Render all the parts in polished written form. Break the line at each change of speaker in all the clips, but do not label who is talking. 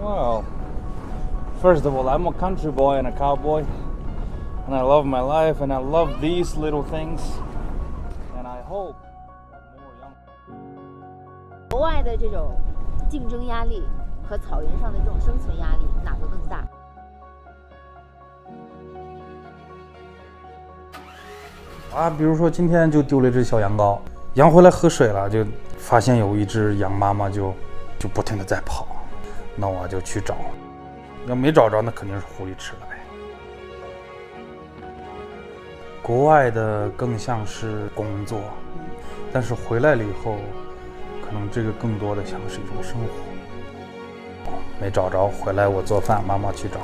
Well, first of all, I'm a country boy and a cowboy, and I love my life, and I love these little things, and I hope more young.
国外的这种竞争压力和草原上的这种生存压力，哪个更大？
比如说今天就丢了一只小羊羔，羊回来喝水了，就发现有一只羊妈妈就不停地在跑，那我就去找，要没找着那肯定是狐狸吃了呗。国外的更像是工作，但是回来了以后，可能这个更多的像是一种生活。没找着，回来我做饭，妈妈去找。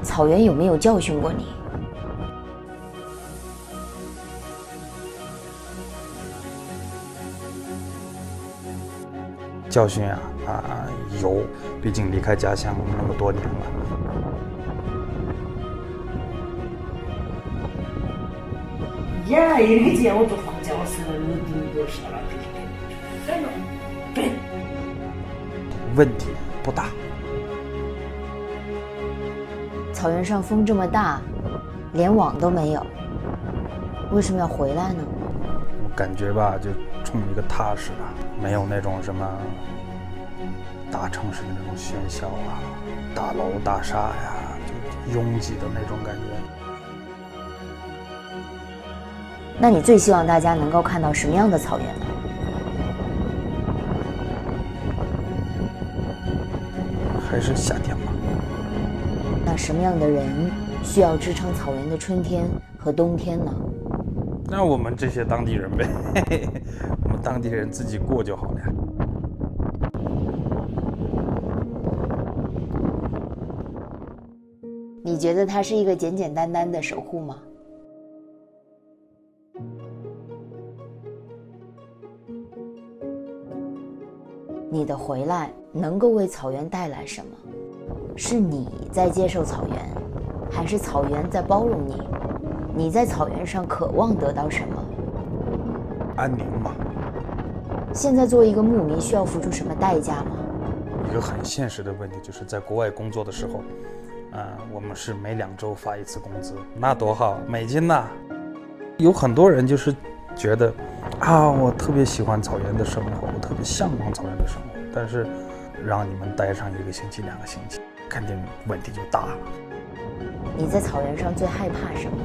草原有没有教训过你？
教训有，毕竟离开家乡那么多年了。
呀，一个见我都放教室了，你都下了对。
问题不大。
草原上风这么大，连网都没有，为什么要回来呢？
我感觉吧，就冲一个踏实吧，没有那种什么大城市的那种喧嚣大楼大厦呀，就拥挤的那种感觉。
那你最希望大家能够看到什么样的草原呢？
还是夏天吧。
那什么样的人需要支撑草原的春天和冬天呢？
那我们这些当地人呗，我们当地人自己过就好了呀。
你觉得它是一个简简单单的守护吗？你的回来能够为草原带来什么？是你在接受草原，还是草原在包容你？你在草原上渴望得到什么？
安宁嘛。
现在作为一个牧民，需要付出什么代价吗？
一个很现实的问题就是在国外工作的时候，我们是每2周发一次工资，那多好，美金呐！有很多人就是觉得我特别喜欢草原的生活，我特别向往草原的生活，但是让你们待上1个星期、2个星期，肯定问题就大了。
你在草原上最害怕什么？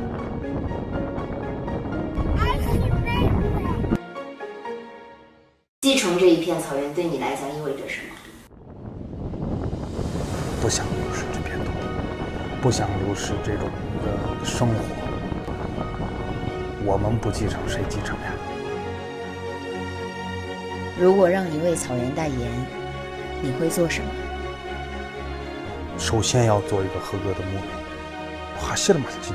继承这一片草原对你来讲意味着什么？
不想流失这片土地，不想流失这种一个生活。我们不继承，谁继承呀？
如果让你为草原代言，你会做什么？
首先要做一个合格的牧民，花些了马劲。